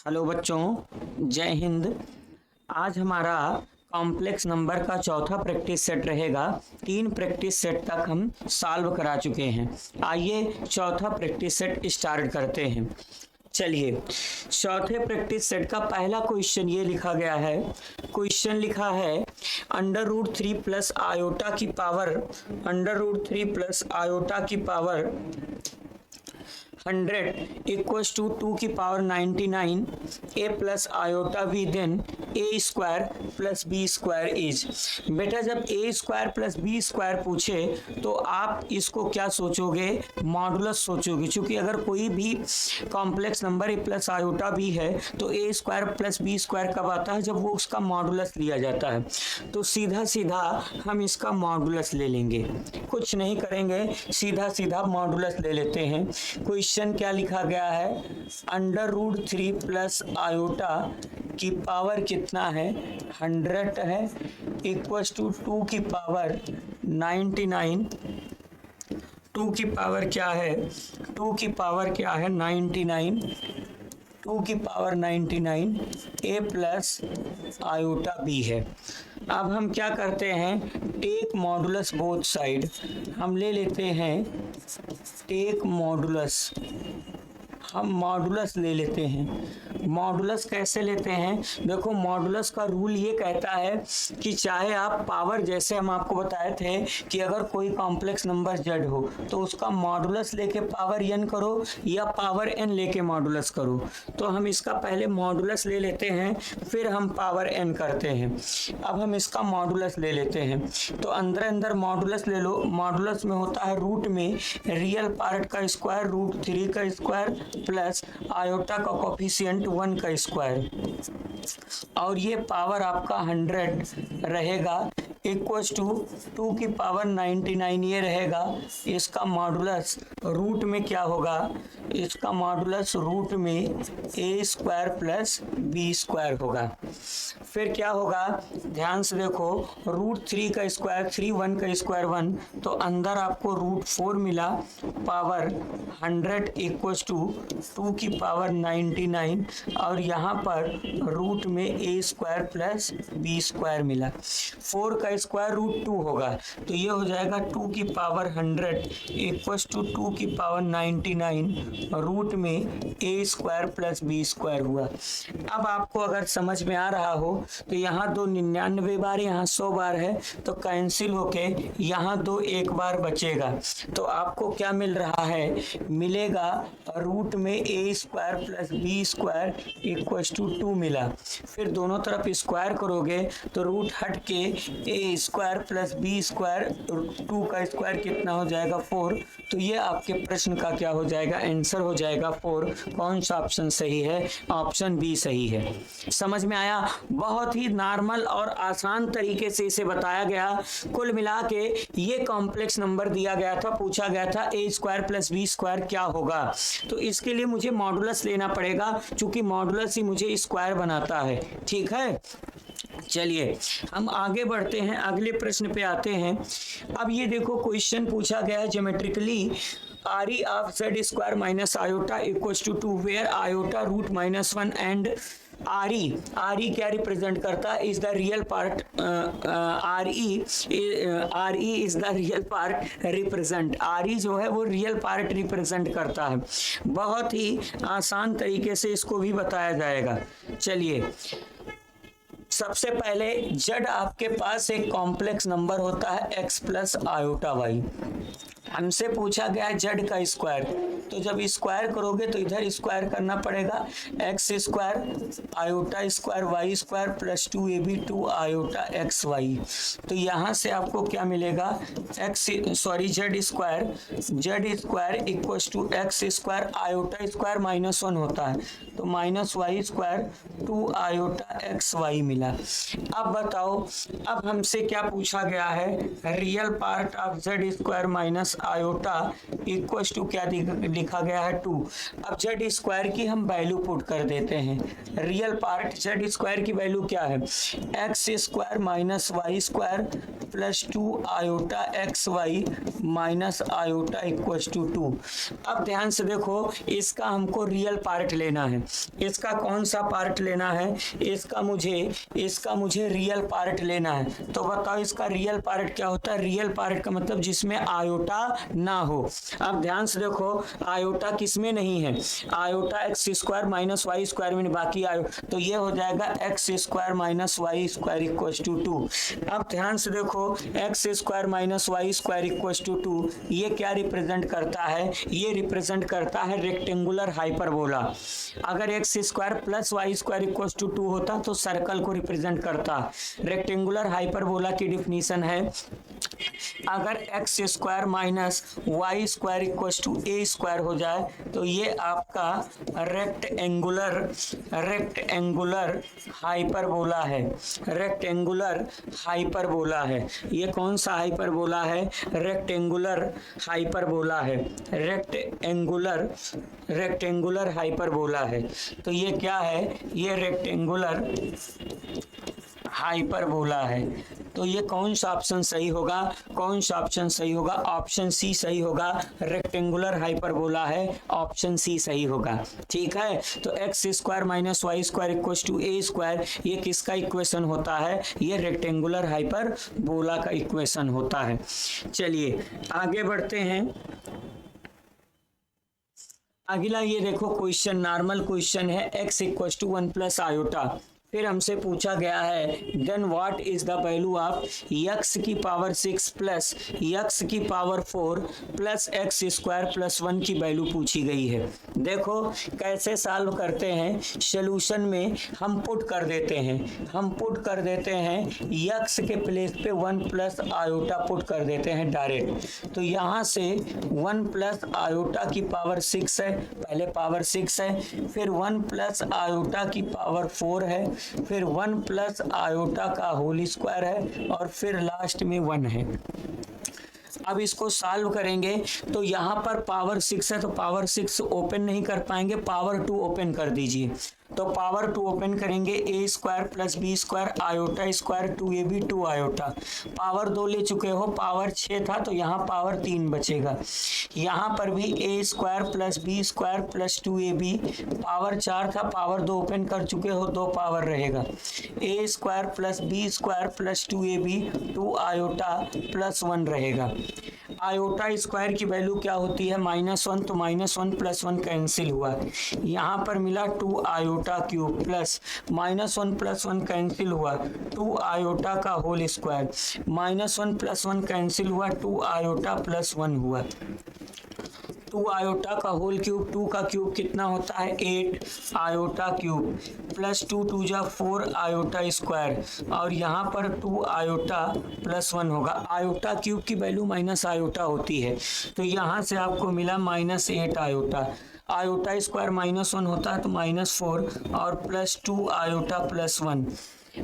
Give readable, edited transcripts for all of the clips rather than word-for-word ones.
Hello बच्चों, जय हिंद। आज हमारा कॉम्प्लेक्स नंबर का चौथा प्रैक्टिस सेट रहेगा। 3 प्रैक्टिस सेट तक हम सॉल्व करा चुके हैं। आइए चौथा प्रैक्टिस सेट स्टार्ट करते हैं। चलिए, चौथे प्रैक्टिस सेट का पहला क्वेश्चन ये लिखा गया है। क्वेश्चन लिखा है √3 प्लस आयोटा की पावर 100 इक्वल्स टू 2 की power 99 a plus iota v then a square plus b square is. बेटा, जब a square plus b square पूछे तो आप इसको क्या सोचोगे? मॉडुलस सोचोगे, क्योंकि अगर कोई भी complex number a plus iota b है तो a square plus b square कब आता है? जब वो उसका मॉडुलस लिया जाता है। तो सीधा सीधा हम इसका मॉडुलस ले लेंगे, कुछ नहीं करेंगे, सीधा सीधा मॉडुलस ले लेते हैं। क्वेश्चन क्या लिखा गया है? √3 प्लस आयोटा की पावर कितना है? 100 है, इक्वल्स टू 2 की पावर 99। 2 की पावर क्या है? 2 की पावर क्या है? 99। 2 की power 99 a plus iota b है। अब हम क्या करते हैं? Take modulus both side. हम ले लेते हैं टेक मॉडुलस। हम मॉडुलस ले लेते हैं। मॉडुलस कैसे लेते हैं? देखो, मॉडुलस का रूल ये कहता है कि चाहे आप पावर, जैसे हम आपको बताए थे कि अगर कोई कॉम्प्लेक्स नंबर z हो तो उसका मॉडुलस लेके पावर n करो या पावर n लेके मॉडुलस करो। तो हम इसका पहले मॉडुलस ले लेते हैं, फिर हम पावर n करते हैं। अब हम इसका मॉडुलस ले लेते हैं, तो अंदर अंदर मॉडुलस ले लो। मॉडुलस में होता है रूट में रियल पार्ट का स्क्वायर √3 का स्क्वायर प्लस आयोटा का कोफिशिएंट 1 का स्क्वायर, और ये पावर आपका 100 रहेगा, इक्वल्स टू 2 की पावर 99 ये रहेगा। इसका मॉडुलस रूट में क्या होगा? इसका मॉडुलस रूट में a square plus b square होगा। फिर क्या होगा? ध्यान से देखो, √3 का स्क्वायर 3, 1 का स्क्वायर 1, तो अंदर आपको √4 मिला, पावर 100 इक्वल्स टू 2 की पावर 99, और यहाँ पर रूट में a square plus b square मिला। 4 का स्क्वायर √2 होगा, तो ये हो जाएगा 2 की पावर 100 इक्वल्स टू 2 की पावर 99, रूट में a square plus b square हुआ। अब आपको अगर समझ में आ रहा हो तो यहाँ 2 99 बार, यहाँ 100 बार है, तो कैंसिल होके यहाँ 2 एक बार बचेगा। तो आपको क्या मिल रहा है? मिलेगा रूट में a square plus b square equals to 2 मिला। फिर दोनों तरफ स्क्वायर करोगे तो रूट हट के a square plus b square, 2 का स्क्वायर कितना हो जाएगा? 4। तो ये आपके प्रश्न का क्या हो जाएगा? आंसर हो जाएगा 4। कौन सा ऑप्शन सही है? ऑप्शन बी सही है। समझ में आया? बहुत ही नॉर्मल और आसान तरीके से इसे बताया गया। कुल मिला के ये कॉम्प्लेक्स नंबर दिया गया था, पूछा गया था a square plus b square क्या होगा। तो इसके लिए मुझे मॉडुलस लेना पड़ेगा, क्योंकि मॉडुलस ही मुझे स्क्वायर बनाता है। ठीक है, चलिए हम आगे बढ़ते हैं, अगले प्रश्न पे आते हैं। अब ये देखो, क्वेश्चन पूछा गया है geometrically RE of z square minus iota equals to 2 where iota √-1 and RE क्या रिप्रेजेंट करता है? Is the real part. RE is the real part represent. RE जो है वो रियल पार्ट रिप्रेजेंट करता है। बहुत ही आसान तरीके से इसको भी बताया जाएगा। चलिए, सबसे पहले z आपके पास एक कॉम्प्लेक्स नंबर होता है x प्लस आयोटा y। हमसे पूछा गया z का स्क्वायर, तो जब स्क्वायर करोगे तो इधर स्क्वायर करना पड़ेगा। x square iota square y square plus 2ab 2 iota xy। तो यहाँ से आपको क्या मिलेगा? z square equals to x square iota square -1 होता है, तो -y स्क्वायर 2 आयोटा xy मिला। अब बताओ, अब हमसे क्या पूछा गया है? Real part of z square minus iota equal to क्या लिखा गया है 2। अब जेड स्क्वायर की हम वैल्यू पुट कर देते हैं। रियल पार्ट जेड स्क्वायर की वैल्यू क्या है, X square minus Y square plus 2 iota X Y minus iota equal to 2। अब ध्यान से देखो, इसका हमको रियल पार्ट लेना है। इसका कौन सा पार्ट लेना है, इसका मुझे रियल पार्ट लेना है। तो बताओ इसका रियल पार्ट क्या होता है, रियल पार्ट का मतलब जिसमें आयोटा ना हो। अब ध्यान से देखो, आयोटा किसमें नहीं है, iota X square minus Y square में, बाकी तो ये हो जाएगा X square minus Y square equal to 2। अब ध्यान से देखो, X square minus Y square equal to 2 ये क्या रिप्रेजेंट करता है, ये रिप्रेजेंट करता है रेक्टेंगुलर हाइपरबोला। अगर X square plus Y square equal to 2 होता तो सर्कल को रिप्रेजेंट करता। रेक्टेंगुलर हाइपरबोला की डिफिनीशन है, अगर X square minus Y square equal to A square हो जाए तो ये आपका रेक्टेंगुलर हाइपरबोला है। रेक्टेंगुलर हाइपरबोला है। ये कौन सा हाइपरबोला है, रेक्टेंगुलर हाइपरबोला है। रेक्टेंगुलर हाइपरबोला है। तो ये क्या है, ये रेक्टेंगुलर हाइपरबोला है। तो ये कौन सा ऑप्शन सही होगा, कौन सा ऑप्शन सही होगा, ऑप्शन सी सही होगा। रेक्टेंगुलर हाइपरबोला है, ऑप्शन सी सही होगा। ठीक है, तो X square minus Y square equal to A square ये किसका इक्वेशन होता है, ये रेक्टेंगुलर हाइपरबोला का इक्वेशन होता है। चलिए आगे बढ़ते हैं। अगला ये देखो क्वेश्चन, नॉर्मल क्वेश्चन है, x equal to 1 plus iota. फिर हमसे पूछा गया है then what is the value of x की पावर 6 प्लस x की power 4 plus X square plus 1 की वैल्यू पूछी गई है। देखो कैसे सॉल्व करते हैं, सॉल्यूशन में हम पुट कर देते हैं x के प्लेस पे 1 प्लस आयोटा पुट कर देते हैं डायरेक्ट। तो यहाँ से 1 प्लस आयोटा की पावर 6 है, पहले पावर 6 है, फिर 1 प्लस आयोटा की पावर 4 है, फिर 1 प्लस आयोटा का होल स्क्वायर है, और फिर लास्ट में 1 है। अब इसको सॉल्व करेंगे तो यहाँ पर पावर 6 है तो पावर 6 ओपन नहीं कर पाएंगे, पावर 2 ओपन कर दीजिए। तो पावर 2 ओपन करेंगे, A square plus B square iota square 2ab 2 iota. Power 2 ले चुके हो, पावर 6 था तो यहाँ पावर 3 बचेगा। यहाँ पर भी A square plus B square plus 2ab, power 4 था, पावर 2 ओपन कर चुके हो, 2 पावर रहेगा। A square plus B square plus 2ab 2 iota plus 1 रहेगा। आयोटा स्क्वायर की वैल्यू क्या होती है, -1, तो -1 प्लस 1 कैंसिल हुआ। यहाँ पर मिला 2 iota cube plus -1 plus 1 cancel हुआ, 2 आयोटा का होल स्क्वायर, -1 प्लस 1 कैंसिल हुआ, 2 आयोटा प्लस 1 हुआ। 2 आयोटा का होल क्यूब, 2 का क्यूब कितना होता है 8 आयोटा क्यूब प्लस 2 2 जा 4 आयोटा स्क्वायर, और यहाँ पर 2 आयोटा प्लस 1 होगा। आयोटा क्यूब की वैल्यू माइनस आयोटा होती है, तो यहाँ से आपको मिला -8 आयोटा। आयोटा स्क्वायर -1 होता है तो -4 और प्लस 2 आयोटा प्लस 1।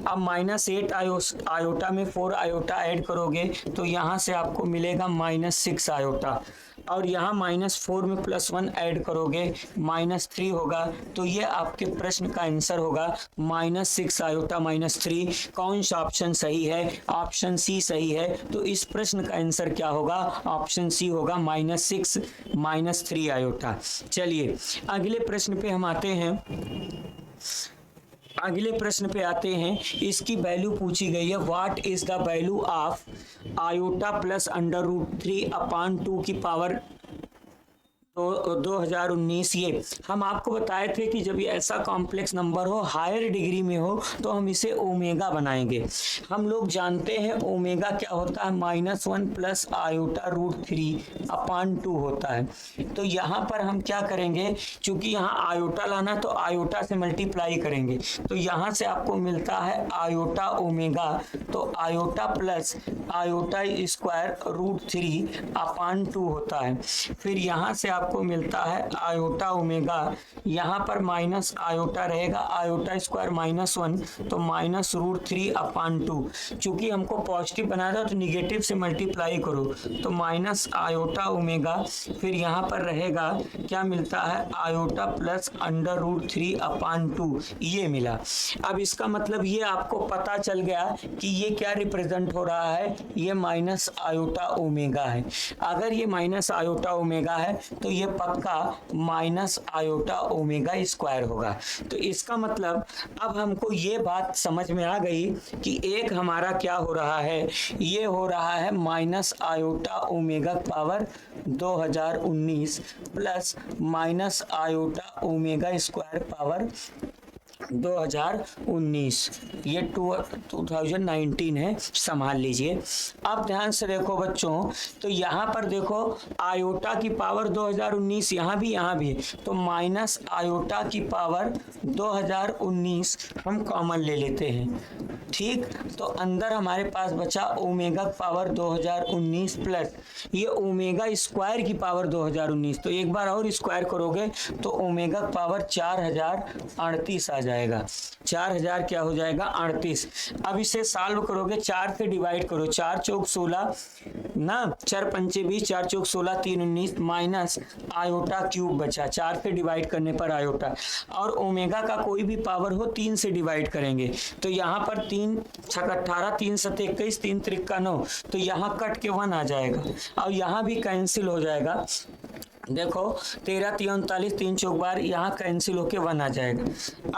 अब -8 आयोटा में 4 आयोटा ऐड करोगे तो यहाँ से आपको मिलेगा -6 आयोटा, और यहाँ -4 में प्लस 1 ऐड करोगे -3 होगा। तो ये आपके प्रश्न का आंसर होगा -6 आयोटा -3। कौन सा ऑप्शन सही है, ऑप्शन सी सही है। तो इस प्रश्न का आंसर क्या होगा, ऑप्शन सी होगा -6 -3 आयोटा। चलिए अगले प्रश्न पे हम आते हैं। अगले प्रश्न पे आते हैं, इसकी वैल्यू पूछी गई है, what is the value of iota plus √3 अपान 2 की पावर 2019। ये हम आपको बताए थे कि जब ये ऐसा कॉम्प्लेक्स नंबर हो, हायर डिग्री में हो, तो हम इसे ओमेगा बनाएंगे। हम लोग जानते हैं ओमेगा क्या होता है, -1 प्लस आयोटा √3 अपान 2 होता है। तो यहाँ पर हम क्या करेंगे, चूंकि यहाँ आयोटा लाना तो आयोटा से मल्टीप्लाई करेंगे, तो यहाँ से आपको मिलता है आयोटा ओमेगा, तो आयोटा प्लस आयोटा स्क्वायर √3 अपान 2 होता है। फिर यहाँ से आप आपको मिलता है आयोटा ओमेगा, यहाँ पर माइनस आयोटा रहेगा, आयोटा स्क्वायर -1 तो -√3/2। चूंकि हमको पॉजिटिव बनाना था तो निगेटिव से मल्टीप्लाई करो तो माइनस आयोटा ओमेगा, फिर यहाँ पर रहेगा क्या मिलता है आयोटा प्लस √3/2 ये मिला। अब इसका मतलब ये आपको पता चल गया कि ये क्या रिप्रेजेंट हो रहा है, ये माइनस आयोटा ओमेगा है। अगर ये माइनस आयोटा ओमेगा है तो ये पक्का माइनस आयोटा ओमेगा स्क्वायर होगा। तो इसका मतलब अब हमको ये बात समझ में आ गई कि एक हमारा क्या हो रहा है, ये हो रहा है minus iota omega power 2019 plus minus iota omega square power 2019, ये 2019 है, संभाल लीजिए। अब ध्यान से देखो बच्चों, तो यहाँ पर देखो आयोटा की पावर 2019 यहाँ भी तो माइनस आयोटा की पावर 2019 हम कॉमन ले लेते हैं, ठीक। तो अंदर हमारे पास बचा ओमेगा पावर 2019 प्लस ये ओमेगा स्क्वायर की पावर 2019, तो एक बार और स्क्वायर करोगे तो ओमेगा पावर 4038 आ जाएगा। 4000 क्या हो जाएगा 38। अब इसे सॉल्व करोगे, 4 से डिवाइड करो, 4 चौक 16 ना, 4 पंचे 20, 4 चौक 16, 3 19 माइनस आयोटा क्यूब बचा, 4 से डिवाइड करने पर आयोटा, और ओमेगा का कोई भी पावर हो 3 से डिवाइड करेंगे तो यहाँ पर 3 छक 18, 3 सत 21, 3 त्रिक 9, तो यहाँ कट के 1 आ जाएगा और यहाँ भी कैंसिल हो जाएगा। देखो 13 3 39, 3 चौक 12, यहाँ कैंसिल होके 1 आ जाएगा।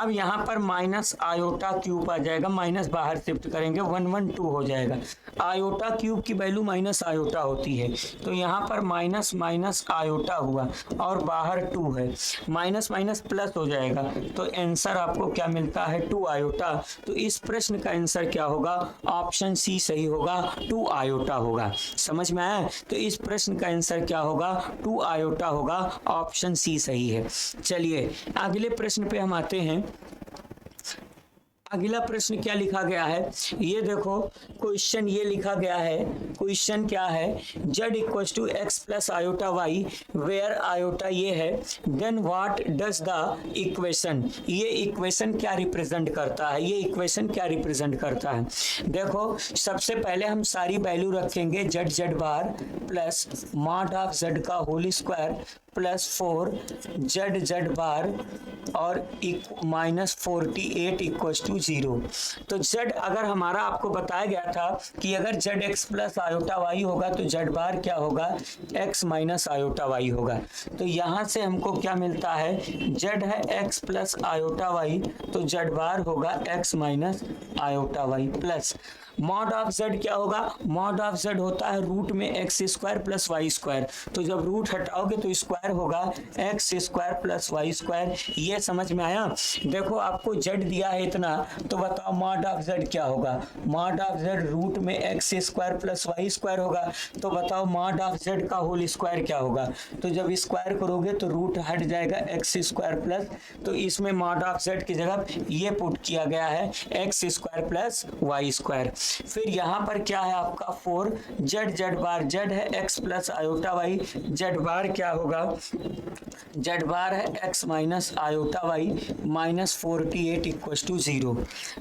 अब यहाँ पर माइनस आयोटा क्यूब आ जाएगा, माइनस बाहर शिफ्ट करेंगे 112 हो जाएगा। आयोटा क्यूब की वैल्यू माइनस आयोटा होती है, तो यहाँ पर माइनस माइनस आयोटा हुआ और बाहर 2 है, माइनस माइनस प्लस हो जाएगा, तो आंसर आपको क्या मिलता है 2 आयोटा। तो इस प्रश्न का आंसर क्या होगा, ऑप्शन सी सही होगा, 2 आयोटा होगा। समझ में आया? तो इस प्रश्न का आंसर क्या होगा 2 आयोटा होगा, ऑप्शन सी सही है। चलिए अगले प्रश्न पे हम आते हैं। अगला प्रश्न क्या लिखा गया है, ये देखो क्वेश्चन ये लिखा गया है। क्वेश्चन क्या है, z equals to X plus iota Y where iota ये है, then what does the equation, ये इक्वेशन क्या रिप्रेजेंट करता है, ये इक्वेशन क्या रिप्रेजेंट करता है। देखो सबसे पहले हम सारी वैल्यू रखेंगे, z bar plus mod of z का होल स्क्वायर प्लस 4 z बार और -48 इक्वल्स टू 0। तो z अगर हमारा आपको बताया गया था कि अगर z x plus iota Y होगा तो z बार क्या होगा x माइनस आयोटा वाई होगा। तो यहाँ से हमको क्या मिलता है, z है x प्लस आयोटा वाई तो z बार होगा x minus iota Y plus mod of z क्या होगा, मॉड ऑफ z होता है रूट में X square plus Y square, तो जब रूट हटाओगे तो स्क्वायर होगा X square plus Y square. ये समझ में आया। देखो आपको z दिया है इतना, तो बताओ मॉड ऑफ z क्या होगा, मॉड ऑफ z रूट में X square plus Y square होगा, तो बताओ मॉड ऑफ z का होल स्क्वायर क्या होगा। तो जब स्क्वायर करोगे तो रूट हट जाएगा एक्स स्क्वायर प्लस, तो इसमें मॉड ऑफ z की जगह ये पुट किया गया है X square plus Y square. फिर यहाँ पर क्या है आपका 4 z बार, z है x plus iota Y, z bar क्या होगा, z बार है x minus iota Y -48 equals to 0।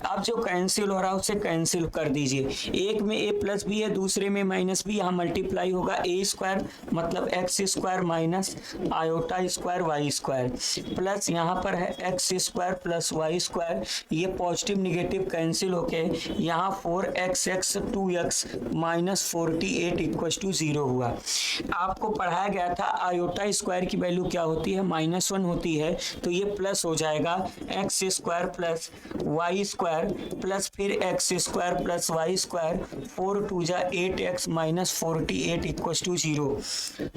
अब जो कैंसिल हो रहा है उसे कैंसिल कर दीजिए, एक में a प्लस बी है, दूसरे में माइनस बी, यहाँ मल्टीप्लाई होगा a स्क्वायर मतलब x स्क्वायर minus iota square Y square plus यहाँ पर है x square plus Y square, ये पॉजिटिव निगेटिव कैंसिल होके यहाँ 4x 2x -48 इक्वल्स टू 0 हुआ। आपको पढ़ाया गया था आयोटा स्क्वायर की वैल्यू क्या होती है, -1 होती है, तो ये प्लस हो जाएगा X square plus Y square plus फिर X square plus Y square 4 2 जा 8x -48 इक्वल्स टू 0।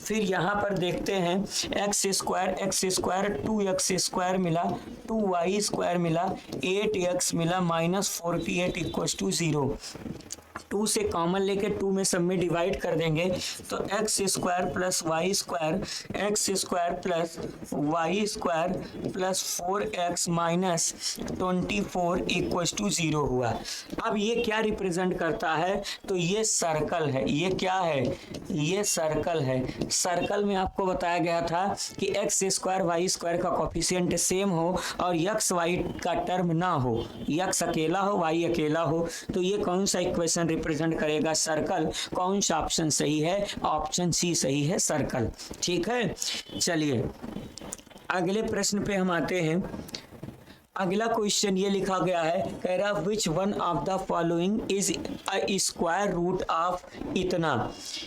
फिर यहाँ पर देखते हैं एक्स स्क्वायर 2x स्क्वायर मिला, 2y स्क्वायर मिला, 8x मिला -48 इक्वल्स टू 0। 2 से कॉमन लेके 2 में सब में डिवाइड कर देंगे तो X square plus Y square X square plus Y square plus 4x minus 24 equals to 0 हुआ। अब ये क्या रिप्रेजेंट करता है? तो ये सर्कल है। ये क्या है? ये सर्कल है। सर्कल में आपको बताया गया था कि एक्स स्क्वायर वाई स्क्वायर का कोफिशिएंट सेम हो और यक्स वाई का टर्म ना हो, यक्स अकेला हो वाई अकेला हो। तो ये कौन सा इक्वेशन रिप्रेजेंट करेगा? सर्कल। कौन सा ऑप्शन सही है? ऑप्शन सी सही है, सर्कल। ठीक है, चलिए अगले प्रश्न पे हम आते हैं। अगला क्वेश्चन ये लिखा गया है, कह रहा which one of the following is a square root of इतना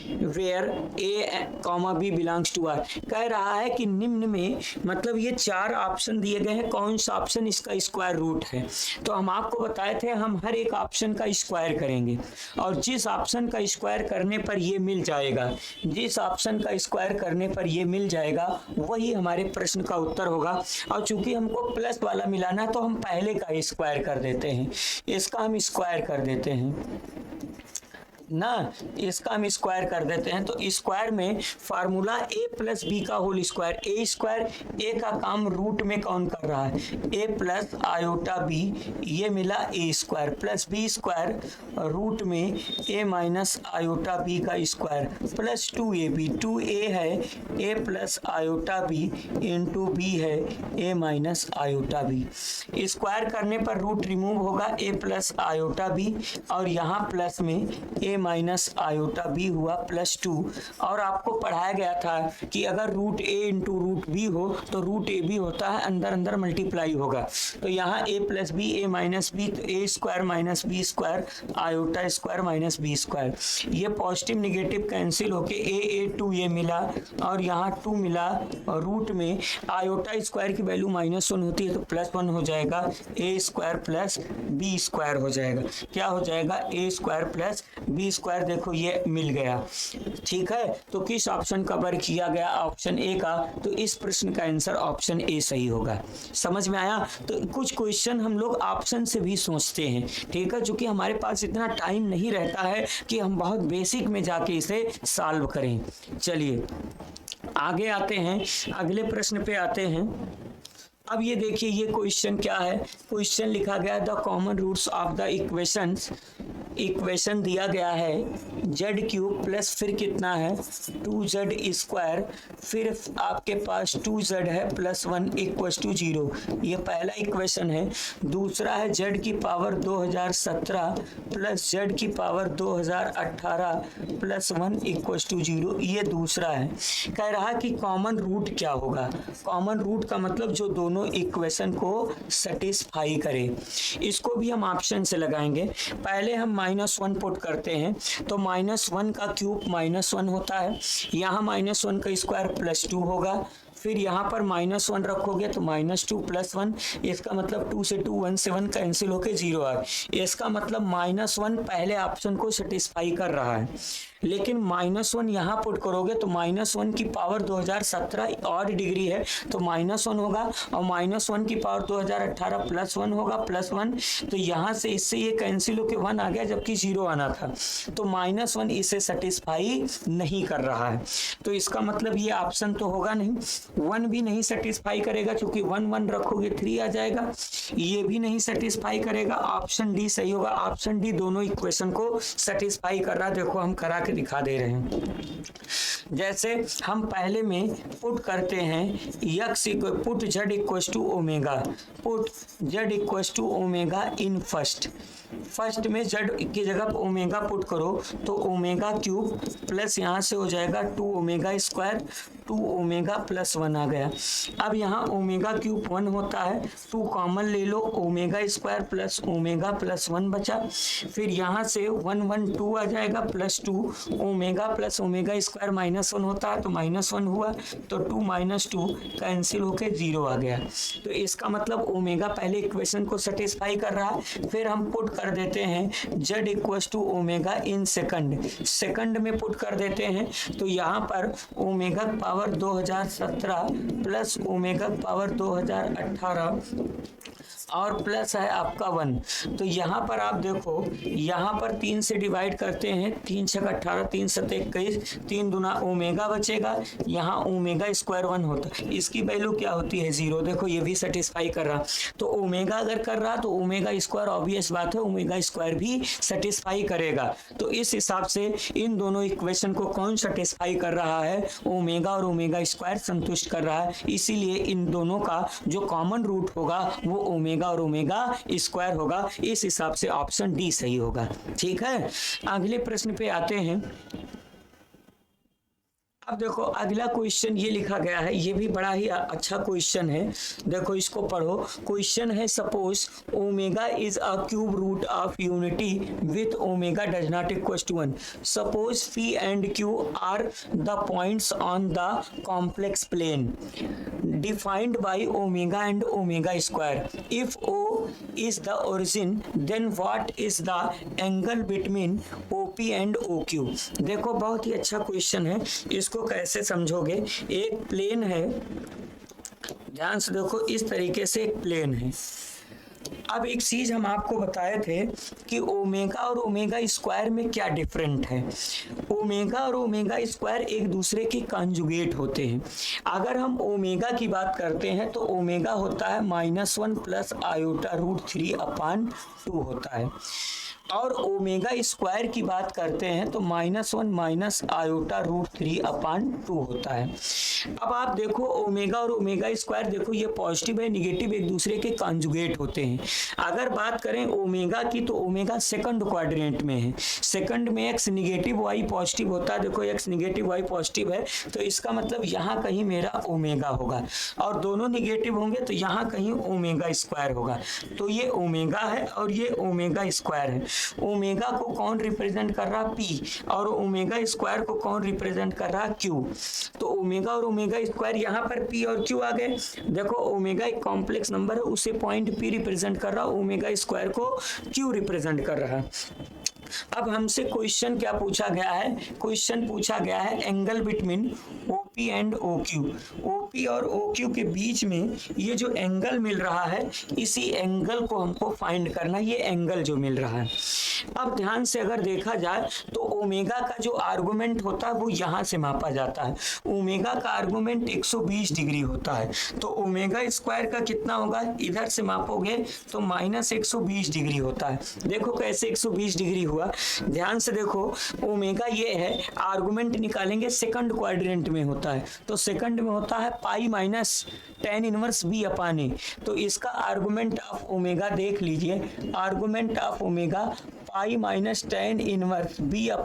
where A comma B belongs to R. कह रहा है कि निम्न में, मतलब ये 4 ऑप्शन दिए गए हैं, कौन सा ऑप्शन इसका स्क्वायर रूट है। तो हम आपको बताए थे हम हर एक ऑप्शन का स्क्वायर करेंगे और जिस ऑप्शन का स्क्वायर करने पर ये मिल जाएगा, जिस ऑप्शन का स्क्वायर करने पर ये मिल जाएगा वही हमारे प्रश्न का उत्तर होगा। और चूंकि हमको प्लस वाला मिलाना तो हम पहले का स्क्वायर कर देते हैं, इसका हम स्क्वायर कर देते हैं ना, इसका हम स्क्वायर कर देते हैं। तो स्क्वायर में फार्मूला ए प्लस बी का होल स्क्वायर, ए स्क्वायर, ए का काम रूट में कौन कर रहा है? ए प्लस आयोटा बी, ये मिला A square plus B square root में ए माइनस आयोटा बी का स्क्वायर प्लस 2ab, 2a है A plus iota B into B है A minus iota B. Square करने पर रूट रिमूव होगा, ए plus iota B और यहाँ प्लस में ए माइनस आयोटा बी हुआ प्लस 2। और आपको पढ़ाया गया था कि अगर रूट ए इंटू रूट बी हो तो रूट ए भी होता है, अंदर अंदर मल्टीप्लाई होगा। तो यहाँ A plus B A minus B, तो A square minus B square iota square minus B square, ये पॉजिटिव निगेटिव कैंसिल होके ए 2 ये मिला और यहाँ 2 मिला और रूट में आयोटा स्क्वायर की वैल्यू -1 होती है तो +1 हो जाएगा, ए स्क्वायर प्लस बी स्क्वायर हो जाएगा। क्या हो जाएगा? ए स्क्वायर प्लस बी स्क्वायर। देखो ये मिल गया। ठीक है, तो किस ऑप्शन का वर्क किया गया? ऑप्शन ए का। तो इस प्रश्न का आंसर ऑप्शन ए सही होगा। समझ में आया? तो कुछ क्वेश्चन हम लोग ऑप्शन से भी सोचते हैं, ठीक है, क्योंकि हमारे पास इतना टाइम नहीं रहता है कि हम बहुत बेसिक में जाके इसे सॉल्व करें। चलिए आगे आते हैं, अगले प्रश्न पे आते हैं। अब ये देखिए ये क्वेश्चन क्या है? क्वेश्चन लिखा गया the common roots of the equation दिया गया है जेड क्यूब प्लस फिर कितना है 2z स्क्वायर, फिर आपके पास 2z है प्लस 1 इक्वल्स टू 0। ये पहला इक्वेशन है। दूसरा है z की पावर 2017 प्लस z की पावर 2018 प्लस 1 इक्वल्स टू 0, ये दूसरा है। कह रहा कि कॉमन रूट क्या होगा? कॉमन रूट का मतलब जो दोनों इक्वेशन को सेटिस्फाई करे। इसको भी हम ऑप्शन से लगाएंगे। पहले हम -1 पुट करते हैं तो -1 का क्यूब -1 होता है, यहाँ -1 का स्क्वायर +2 होगा, फिर यहाँ पर -1 रखोगे तो -2 + 1, इसका मतलब 2 से 2 1 से 1 कैंसिल होके 0 आ गया। इसका मतलब -1 पहले ऑप्शन को सेटिस्फाई कर रहा है, लेकिन -1 यहाँ पुट करोगे तो -1 की पावर 2017 ऑड डिग्री है तो -1 होगा और -1 की पावर 2018 +1 होगा +1, तो यहाँ से इससे ये कैंसिल होके 1 आ गया जबकि 0 आना था, तो -1 इसे सेटिस्फाई नहीं कर रहा है। तो इसका मतलब ये ऑप्शन तो होगा नहीं, 1 भी नहीं सेटिस्फाई करेगा क्योंकि 1 1 रखोगे 3 आ जाएगा, ये भी नहीं सेटिस्फाई करेगा। ऑप्शन डी सही होगा। ऑप्शन डी दोनों इक्वेशन को सेटिस्फाई कर रहा है। देखो हम करा के दिखा दे रहे हैं। जैसे हम पहले में पुट करते हैं यक्स put z equals to omega, put z equals to omega in first में z की जगह ओमेगा पुट करो तो ओमेगा क्यूब प्लस यहाँ से हो जाएगा 2 ओमेगा स्क्वायर, 2 ओमेगा प्लस 1 आ गया। अब यहाँ ओमेगा क्यूब 1 होता है, 2 कॉमन ले लो, omega square plus omega plus 1 बचा, फिर यहाँ से 1 1 2 आ जाएगा plus 2 omega plus omega square -1 होता है तो -1 हुआ, तो 2 - 2 कैंसिल होके 0 आ गया। तो इसका मतलब ओमेगा पहले इक्वेशन को सेटिस्फाई कर रहा है। फिर हम पुट कर देते हैं z equals to omega in second में पुट कर देते हैं तो यहाँ पर omega power 2017 plus omega power 2018 और प्लस है आपका 1। तो यहाँ पर आप देखो, यहाँ पर 3 से डिवाइड करते हैं, 3 छक 18, 3 सत 21, 3 दूना ओमेगा बचेगा, यहाँ ओमेगा स्क्वायर 1 होता है, इसकी वैल्यू क्या होती है 0। देखो ये भी सेटिस्फाई कर रहा, तो ओमेगा अगर कर रहा तो ओमेगा स्क्वायर ऑब्वियस बात है ओमेगा स्क्वायर भी सेटिस्फाई करेगा। तो इस हिसाब से इन दोनों इक्वेशन को कौन सेटिस्फाई कर रहा है, ओमेगा और ओमेगा स्क्वायर संतुष्ट कर रहा है, इसीलिए इन दोनों का जो कॉमन रूट होगा वो ओमेगा और ओमेगा स्क्वायर होगा। इस हिसाब से ऑप्शन डी सही होगा। ठीक है, अगले प्रश्न पे आते हैं। अब देखो अगला क्वेश्चन ये लिखा गया है, ये भी बड़ा ही अच्छा क्वेश्चन है, देखो इसको पढ़ो। क्वेश्चन है suppose omega is a cube root of unity with omega does not equals to 1। Suppose P and Q are the points on the complex plane defined by omega and omega square. If O is the origin, then what is the angle between OP and OQ? देखो बहुत ही अच्छा question है, इसको कैसे समझोगे। एक plane है, ध्यान से देखो, इस तरीके से एक प्लेन है। अब एक चीज हम आपको बताए थे कि ओमेगा और ओमेगा स्क्वायर में क्या डिफरेंट है। ओमेगा और ओमेगा स्क्वायर एक दूसरे के कंजुगेट होते हैं। अगर हम ओमेगा की बात करते हैं तो ओमेगा होता है -1 प्लस आयोटा रूट 3/2 होता है, और ओमेगा स्क्वायर की बात करते हैं तो -1 माइनस आयोटा रूट 3/2 होता है। अब आप देखो ओमेगा और ओमेगा स्क्वायर, देखो ये पॉजिटिव है निगेटिव एक दूसरे के कॉन्जुगेट होते हैं। अगर बात करें ओमेगा की तो ओमेगा सेकंड क्वाड्रेंट में है, सेकंड में एक्स निगेटिव वाई पॉजिटिव होता है। देखो एक्स निगेटिव वाई पॉजिटिव है, तो इसका मतलब यहाँ कहीं मेरा ओमेगा होगा, और दोनों निगेटिव होंगे तो यहाँ कहीं ओमेगा स्क्वायर होगा। तो ये ओमेगा है और ये ओमेगा स्क्वायर है। ओमेगा को कौन रिप्रेजेंट कर रहा P, और ओमेगा स्क्वायर को कौन रिप्रेजेंट कर रहा Q। तो ओमेगा और ओमेगा स्क्वायर यहाँ पर P और Q आ गए। देखो ओमेगा एक कॉम्प्लेक्स नंबर है, उसे पॉइंट P रिप्रेजेंट कर रहा, ओमेगा स्क्वायर को Q रिप्रेजेंट कर रहा है। अब हमसे क्वेश्चन क्या पूछा गया है, क्वेश्चन पूछा गया है angle between OP and OQ। OP और OQ के बीच में ये जो एंगल मिल रहा है, इसी एंगल को हमको फाइंड करना, ये एंगल जो मिल रहा है। अब ध्यान से अगर देखा जाए तो ओमेगा का जो आर्गुमेंट होता है वो यहाँ से मापा जाता है। ओमेगा का आर्गुमेंट 120 डिग्री होता है, तो ओमेगा स्क्वायर का कितना होगा, इधर से मापोगे तो -120 डिग्री होता है। देखो कैसे 120 डिग्री हुआ, ध्यान से देखो। ओमेगा ये है, आर्गुमेंट निकालेंगे सेकंड क्वाड्रेंट में होता है, तो सेकंड में होता है pi minus tan inverse B/A। तो इसका आर्गुमेंट ऑफ ओमेगा देख लीजिए, argument of omega pi minus tan inverse B/A।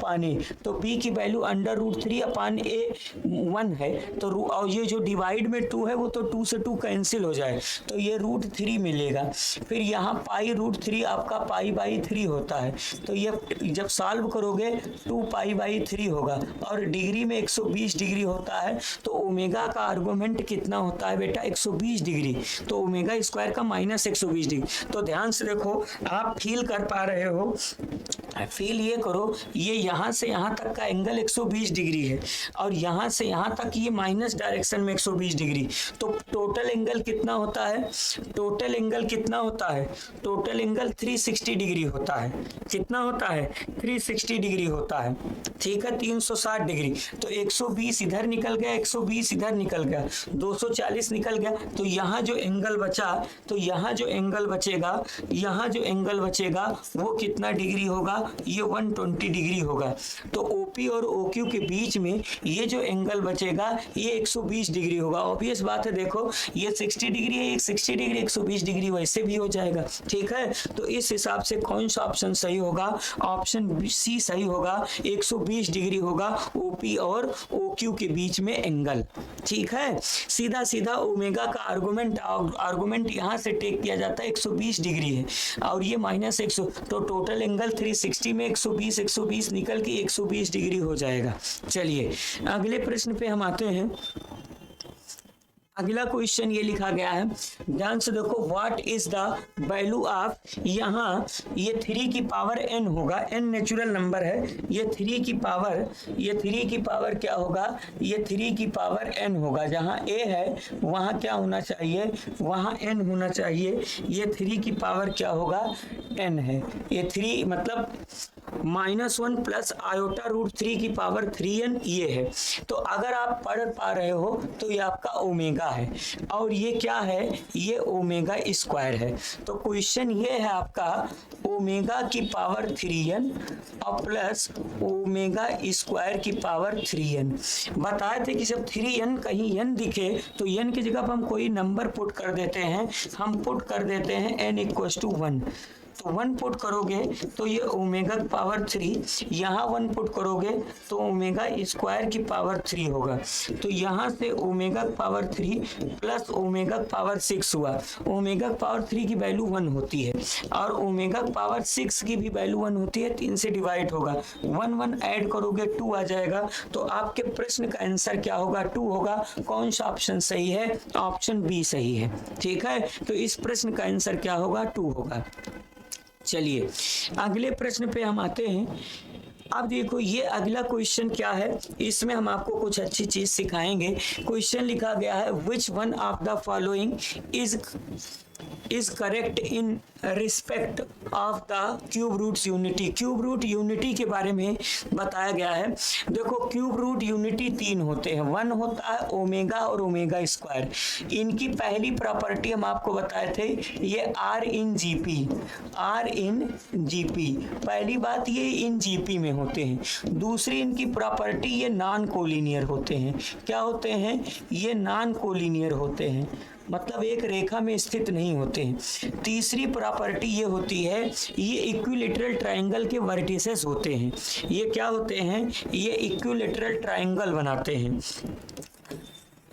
तो B की वैल्यू √3/A1 है, तो और ये जो डिवाइड में 2 है वो तो 2 से 2 कैंसिल हो जाए, तो ये √3 मिलेगा। फिर यहाँ पाई √3 आपका पाई/3 होता है, तो ये जब सॉल्व करोगे 2 पाई/3 होगा, और डिग्री में 120 डिग्री होता है, तो ओमेगा का आर्गुमेंट कितना होता है बेटा 120 डिग्री, तो ओमेगा स्क्वायर का -120 डिग्री। तो ध्यान से देखो, आप फील कर पा रहे हो, फील ये करो, ये यहाँ से यहाँ तक का एंगल 120 डिग्री है, और यहाँ से यहाँ तक ये माइनस डायरेक्शन में 120 डिग्री। तो टोटल एंगल कितना होता है, टोटल एंगल कितना होता है, टोटल एंगल 360 डिग्री होता है। कितना होता है, 360 डिग्री होता है। ठीक है, 360 डिग्री। तो 120 इधर निकल गया, 120 इधर निकल गया, 240 निकल गया। तो यहाँ जो एंगल बचा, तो यहाँ जो एंगल बचेगा, यहाँ जो एंगल बचेगा वो कितना डिग्री होगा, ये 120 डिग्री होगा। तो OP और OQ के बीच में ये जो एंगल बचेगा ये 120 डिग्री होगा। ऑब्वियस बात है, देखो ये 60 डिग्री है, 60 डिग्री, 120 डिग्री वैसे भी हो जाएगा। ठीक है, तो इस हिसाब से कौन सा ऑप्शन सही होगा, ऑप्शन C सही होगा। 120 डिग्री होगा OP और OQ के बीच में एंगल। ठीक है, सीधा सीधा ओमेगा का आर्गुमेंट यहाँ से टेक किया जाता है, 120 डिग्री है, और ये -100, तो टोटल एंगल 360 में 120 निकल के 120 डिग्री हो जाएगा। चलिए अगले प्रश्न पे हम आते हैं। अगला क्वेश्चन ये लिखा गया है, ध्यान से देखो, what is the value of, यहाँ ये 3 की पावर n होगा, n नेचुरल नंबर है, ये 3 की पावर क्या होगा, ये 3 की पावर n होगा, जहाँ a है वहाँ क्या होना चाहिए, वहाँ n होना चाहिए, ये 3 की पावर क्या होगा, n है, ये 3 मतलब -1 प्लस आयोटा रूट 3 की पावर 3n ये है। तो अगर आप पढ़ पा रहे हो तो ये आपका ओमेगा है, और ये क्या है, ये ओमेगा स्क्वायर है। तो क्वेश्चन ये है आपका ओमेगा की पावर 3n और प्लस ओमेगा स्क्वायर की पावर 3n। बताए थे कि जब 3n कहीं n दिखे तो n की जगह पर हम कोई नंबर पुट कर देते हैं, हम पुट कर देते हैं n = 1, तो 1 पुट करोगे तो ये ओमेगा पावर 3, यहाँ 1 पुट करोगे तो ओमेगा स्क्वायर की पावर 3 होगा। तो यहाँ से omega power 3 plus omega power 6 हुआ। ओमेगा पावर 3 की वैल्यू 1 होती है और ओमेगा पावर 6 की भी वैल्यू 1 होती है, 3 से डिवाइड होगा, 1 ऐड करोगे 2 आ जाएगा। तो आपके प्रश्न का आंसर क्या होगा, 2 होगा। कौन सा ऑप्शन सही है, ऑप्शन बी सही है। ठीक है, तो इस प्रश्न का आंसर क्या होगा, 2 होगा। चलिए अगले प्रश्न पे हम आते हैं। अब देखो ये अगला क्वेश्चन क्या है, इसमें हम आपको कुछ अच्छी चीज सिखाएंगे। क्वेश्चन लिखा गया है, which one of the following is correct in respect of the cube roots unity. Cube root unity के बारे में बताया गया है। देखो क्यूब रूट यूनिटी 3 होते हैं, 1 होता है ओमेगा और ओमेगा स्क्वायर। इनकी पहली प्रॉपर्टी हम आपको बताए थे, ये R इन जीपी। पहली बात ये इन जीपी में होते हैं। दूसरी इनकी प्रॉपर्टी ये नॉन कोलिनियर होते हैं। क्या होते हैं, ये नॉन कोलिनियर होते हैं, मतलब एक रेखा में स्थित नहीं होते हैं। तीसरी प्रॉपर्टी ये होती है, ये इक्विलेटरल ट्रायंगल के वर्टिसेस होते हैं। ये क्या होते हैं, ये इक्विलेटरल ट्रायंगल बनाते हैं।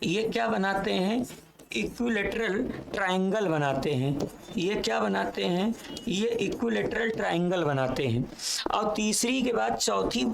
ये क्या बनाते हैं, इक्विलेटरल ट्रायंगल बनाते हैं। ये क्या बनाते हैं, ये इक्विलेटरल ट्रायंगल बनाते हैं। और तीसरी के बाद चौथी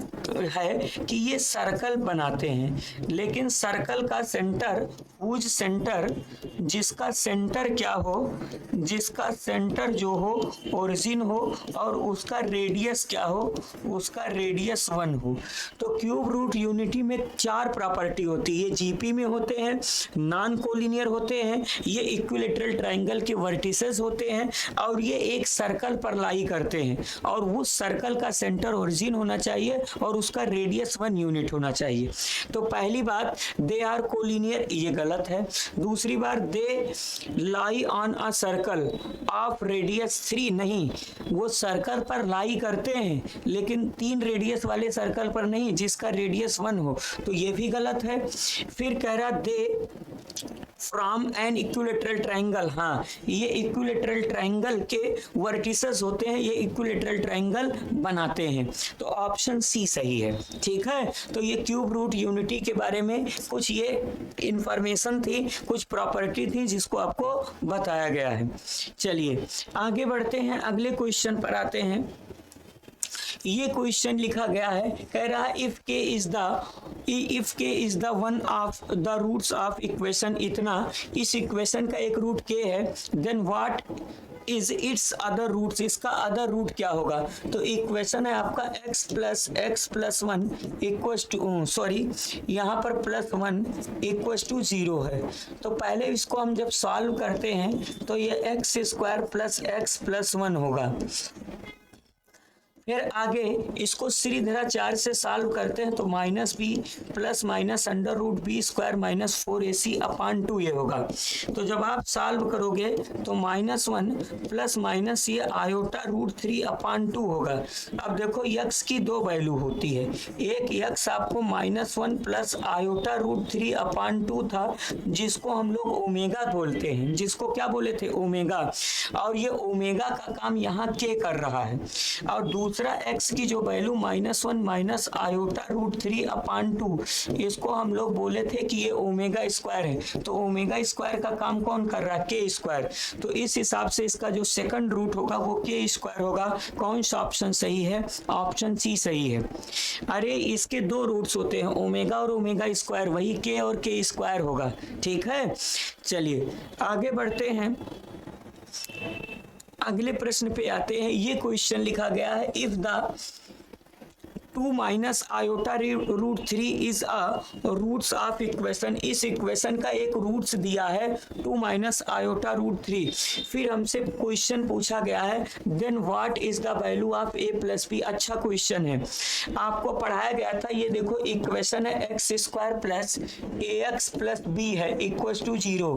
है कि ये सर्कल बनाते हैं, लेकिन सर्कल का सेंटर, हुज सेंटर, जिसका सेंटर क्या हो, जिसका सेंटर जो हो ओरिजिन हो और उसका रेडियस क्या हो, उसका रेडियस 1 हो। तो क्यूब रूट यूनिटी में 4 प्रॉपर्टी होती है। ये जीपी में होते हैं, नॉन कोलिनियर होते हैं, ये इक्विलेटरल ट्रायंगल के वर्टिसेस होते हैं, और ये एक सर्कल पर लाई करते हैं, और उस सर्कल का सेंटर ओरिजिन होना चाहिए और उसका रेडियस 1 यूनिट होना चाहिए। तो पहली बात, दे आर कोलिनियर, ये गलत है। दूसरी बार, they lie on a circle of radius 3, नहीं, वो सर्कल पर लाई करते हैं लेकिन 3 रेडियस वाले सर्कल पर नहीं जिसका रेडियस 1 हो, तो ये भी गलत है। फिर कह रहा they from an equilateral triangle, हाँ, ये इक्विलेटरल ट्रायंगल के वर्टिसेस होते हैं, ये इक्विलेटरल ट्रायंगल बनाते हैं। तो ऑप्शन सी सही है। ठीक है, तो ये क्यूब रूट यूनिटी के बारे में कुछ ये इंफॉर्मेशन थी, कुछ प्रॉपर्टी थी जिसको आपको बताया गया है। चलिए आगे बढ़ते हैं, अगले क्वेश्चन पर आते हैं। ये क्वेश्चन लिखा गया है, कह रहा है if K is the one of the roots of equation इतना, इस इक्वेशन का एक रूट के है, then what is its other roots, इसका अदर रूट क्या होगा। तो इक्वेशन है आपका x plus 1 equals to, sorry यहाँ पर +1 इक्वल्स टू 0 है। तो पहले इसको हम जब सॉल्व करते हैं तो ये x² प्लस x प्लस 1 होगा। फिर आगे इसको श्रीधराचार्य से सॉल्व करते हैं तो -b plus minus √b² - 4ac/2 ये होगा। तो जब आप सॉल्व करोगे तो -1 प्लस माइनस ये आयोटा √3/2 होगा। अब देखो x की 2 वैल्यू होती है, एक x आपको -1 प्लस आयोटा √3/2 था, जिसको हम लोग ओमेगा बोलते हैं, जिसको क्या बोले थे, ओमेगा, और ये ओमेगा का काम यहाँ के कर रहा है। और दूसरा दूसरा x की जो वैल्यू -1 माइनस आयोटा रूट 3 अपान 2, इसको हम लोग बोले थे कि ये ओमेगा स्क्वायर है, तो ओमेगा स्क्वायर का काम कौन कर रहा है, के स्क्वायर। तो इस हिसाब से इसका जो सेकंड रूट होगा वो के स्क्वायर होगा। कौन सा ऑप्शन सही है, ऑप्शन सी सही है। अरे इसके दो रूट्स होते हैं, ओमेगा और ओमेगा स्क्वायर, वही के और के स्क्वायर होगा। ठीक है, चलिए आगे बढ़ते हैं, अगले प्रश्न पे आते हैं। ये क्वेश्चन लिखा गया है, if the 2 minus iota root 3 is a roots of equation. इस इक्वेशन का एक रूट्स दिया है 2 माइनस आयोटा रूट 3। फिर हमसे क्वेश्चन पूछा गया है then what is the value of A plus B. अच्छा क्वेश्चन है, आपको पढ़ाया गया था। ये देखो इक्वेशन है X square plus A X plus B है इक्वल टू 0।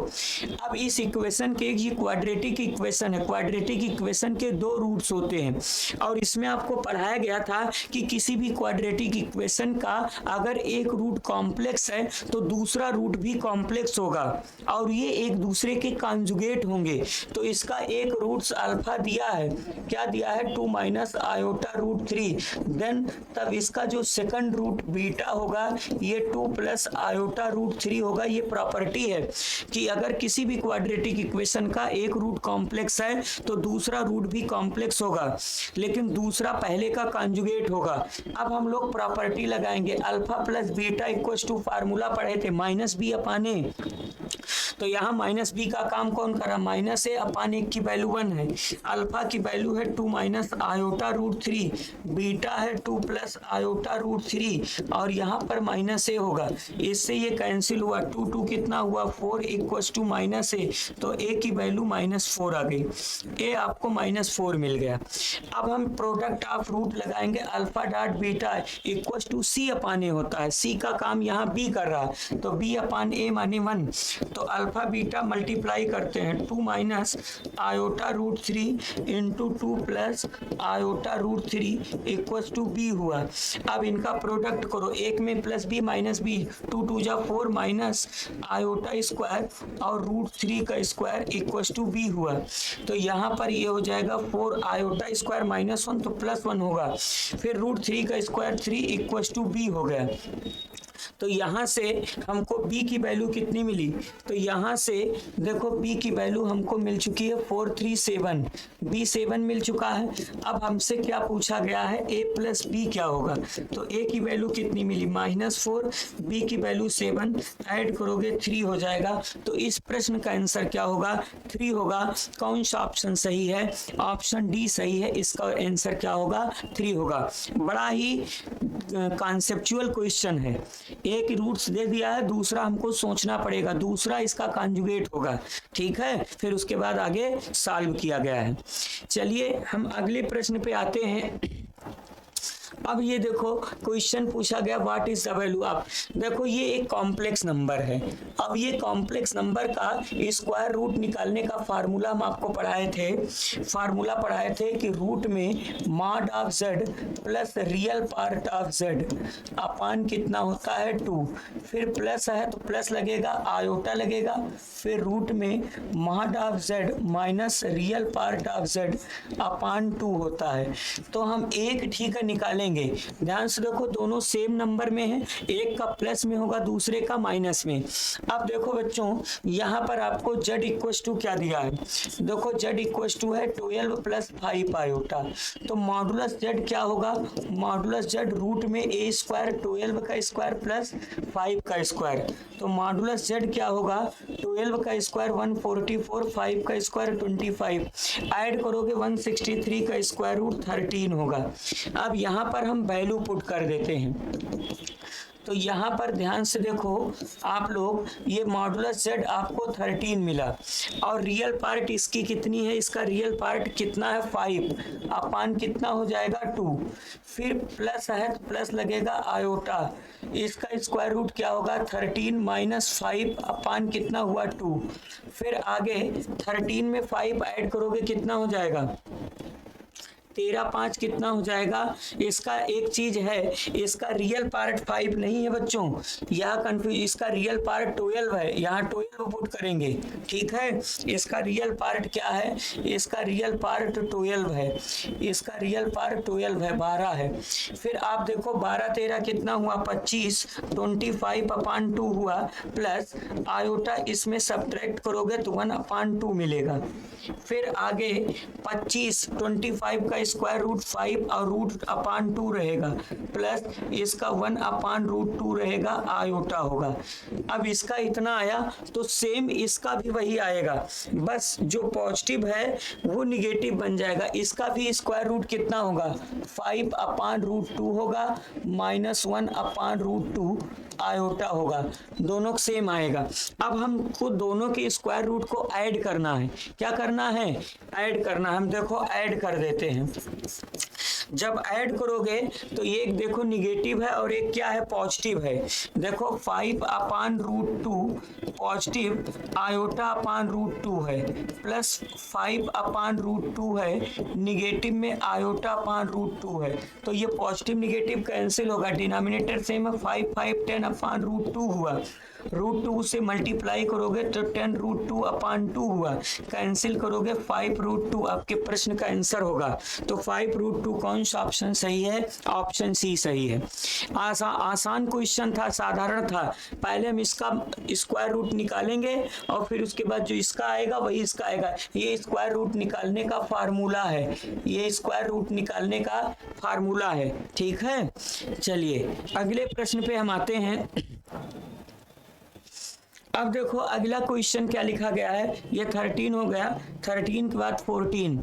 अब इस इक्वेशन के, ये क्वाड्रेटिक इक्वेशन है, क्वाड्रेटिक इक्वेशन के दो रूट्स होते हैं। और इसमें आपको पढ़ाया गया था कि किसी भी क्वाड्रेटिक इक्वेशन का अगर एक रूट कॉम्प्लेक्स है तो दूसरा रूट भी कॉम्प्लेक्स होगा और ये एक दूसरे के कॉन्जुगेट होंगे। तो इसका एक रूट्स अल्फा दिया है, क्या दिया है, 2 माइनस आयोटा रूट 3। देन तब इसका जो सेकंड रूट बीटा होगा ये 2 प्लस आयोटा रूट 3 होगा। ये प्रॉपर्टी है कि अगर किसी भी क्वाड्रेटिक इक्वेशन का एक रूट कॉम्प्लेक्स है तो दूसरा रूट भी कॉम्प्लेक्स होगा, लेकिन दूसरा पहले का कॉन्जुगेट होगा। अब हम लोग प्रॉपर्टी लगाएंगे, alpha plus beta equal to, formula पढ़े थे माइनस बी अपान ए। तो यहाँ माइनस बी का काम कौन कर रहा, माइनस ए अपान 1 की वैल्यू 1 है, अल्फा की वैल्यू है 2 माइनस आयोटा रूट 3, बीटा है 2 प्लस आयोटा रूट 3 और यहाँ पर माइनस ए होगा। इससे ये कैंसिल हुआ, 2 2 कितना हुआ 4 इक्वल टू माइनस ए। तो ए की वैल्यू -4 आ गई, ए आपको -4 मिल गया। अब हम प्रोडक्ट ऑफ रूट लगाएंगे, alpha dot beta equal to C upon A होता है। सी का काम यहाँ बी कर रहा है, तो बी अपान ए माने 1। तो अल्फा बीटा मल्टीप्लाई करते हैं, 2 minus iota root 3 into 2 plus iota root 3 equal to B हुआ। अब इनका प्रोडक्ट करो, एक में प्लस बी माइनस बी, 2 2 जा 4 माइनस आयोटा स्क्वायर और रूट 3 का स्क्वायर इक्वल टू बी हुआ। तो यहाँ पर ये हो जाएगा 4 आयोटा स्क्वायर -1 तो +1 होगा, फिर रूट 3 का स्क्वायर 3 इक्वल टू बी हो गया। तो यहाँ से हमको b की वैल्यू कितनी मिली, तो यहाँ से देखो b की वैल्यू हमको मिल चुकी है 437, b 7 मिल चुका है। अब हमसे क्या पूछा गया है, a प्लस b क्या होगा। तो a की वैल्यू कितनी मिली -4, b की वैल्यू 7, ऐड करोगे 3 हो जाएगा। तो इस प्रश्न का आंसर क्या होगा, 3 होगा। कौन सा ऑप्शन सही है, ऑप्शन डी सही है, इसका आंसर क्या होगा, 3 होगा। बड़ा ही कॉन्सेप्चुअल क्वेश्चन है, एक रूट्स दे दिया है, दूसरा हमको सोचना पड़ेगा, दूसरा इसका कॉन्जुगेट होगा। ठीक है, फिर उसके बाद आगे सॉल्व किया गया है। चलिए हम अगले प्रश्न पे आते हैं। अब ये देखो क्वेश्चन पूछा गया what is the value of, देखो ये एक कॉम्प्लेक्स नंबर है। अब ये कॉम्प्लेक्स नंबर का स्क्वायर रूट निकालने का फार्मूला हम आपको पढ़ाए थे कि रूट में mod of z plus real part of z अपान कितना होता है 2, फिर प्लस है तो प्लस लगेगा, आयोटा लगेगा, फिर रूट में mod of z minus real part of z अपान 2 होता है। तो हम एक ठीक है निकालेंगे, ध्यान से देखो दोनों सेम नंबर में है, एक का प्लस में होगा दूसरे का माइनस में। अब देखो बच्चों यहाँ पर आपको z इक्वल टू क्या दिया है, देखो z इक्वल टू है 12 प्लस 5 आयोटा। तो मॉडुलस z क्या होगा, मॉडुलस z रूट में a स्क्वायर 12 का स्क्वायर प्लस 5 का स्क्वायर। तो मॉडुलस z क्या होगा, 12 का स्क्वायर 144, 5 का स्क्वायर 25, ऐड करोगे 163 का स्क्वायर रूट 13 होगा। अब यहाँ पर हम वैल्यू पुट कर देते हैं। तो यहाँ पर ध्यान से देखो आप लोग, ये मॉडुलस z आपको 13 मिला और रियल पार्ट इसकी कितनी है, इसका रियल पार्ट कितना है 5 अपान कितना हो जाएगा 2, फिर प्लस है तो प्लस लगेगा आयोटा, इसका स्क्वायर रूट क्या होगा 13 माइनस 5 अपान कितना हुआ 2, फिर आगे 13 में 5 ऐड करोगे कितना हो जाएगा 13 5 कितना हो जाएगा। इसका एक चीज है, इसका रियल पार्ट 5 नहीं है बच्चों, यहाँ कंफ्यूज, इसका रियल पार्ट 12 है, यहाँ 12 पुट करेंगे, ठीक है। इसका रियल पार्ट क्या है, इसका रियल पार्ट 12 है, इसका रियल पार्ट 12 है, 12 है। फिर आप देखो 12 13 कितना हुआ 25, 25/2 हुआ, प्लस आयोटा इसमें सब्ट्रैक्ट करोगे तो 1/2 मिलेगा। फिर आगे 25 25 का स्क्वायर रूट 5 और √2 रहेगा, प्लस इसका 1/√2 रहेगा, आयोटा होगा। अब इसका इतना आया तो सेम इसका भी वही आएगा, बस जो पॉजिटिव है वो निगेटिव बन जाएगा। इसका भी स्क्वायर रूट कितना होगा 5/√2 होगा, -1/√2 आयोटा होगा, दोनों सेम आएगा। अब हमको दोनों के स्क्वायर रूट को ऐड करना है। क्या करना है, ऐड करना है। हम देखो ऐड कर देते हैं। जब ऐड करोगे तो ये एक देखो निगेटिव है और एक क्या है पॉजिटिव है। देखो 5/√2 पॉजिटिव, आयोटा/√2 है, प्लस 5/√2 है, निगेटिव में आयोटा/√2 है। तो ये पॉजिटिव निगेटिव कैंसिल होगा, डिनोमिनेटर सेम है, 5 5 10/√2 हुआ। √2 से मल्टीप्लाई करोगे तो 10√2/2 हुआ, कैंसिल करोगे 5√2, आपके प्रश्न का आंसर होगा। तो 5√2 कौन सा ऑप्शन सही है, ऑप्शन सी सही है। आसान क्वेश्चन था, साधारण था। पहले हम इसका स्क्वायर रूट निकालेंगे और फिर उसके बाद जो इसका आएगा वही इसका आएगा। ये स्क्वायर रूट निकालने का फार्मूला है, ये स्क्वायर रूट निकालने का फार्मूला है, ठीक है। चलिए अगले प्रश्न पे हम आते हैं। अब देखो अगला क्वेश्चन क्या लिखा गया है, ये 13 हो गया, 13 के बाद 14।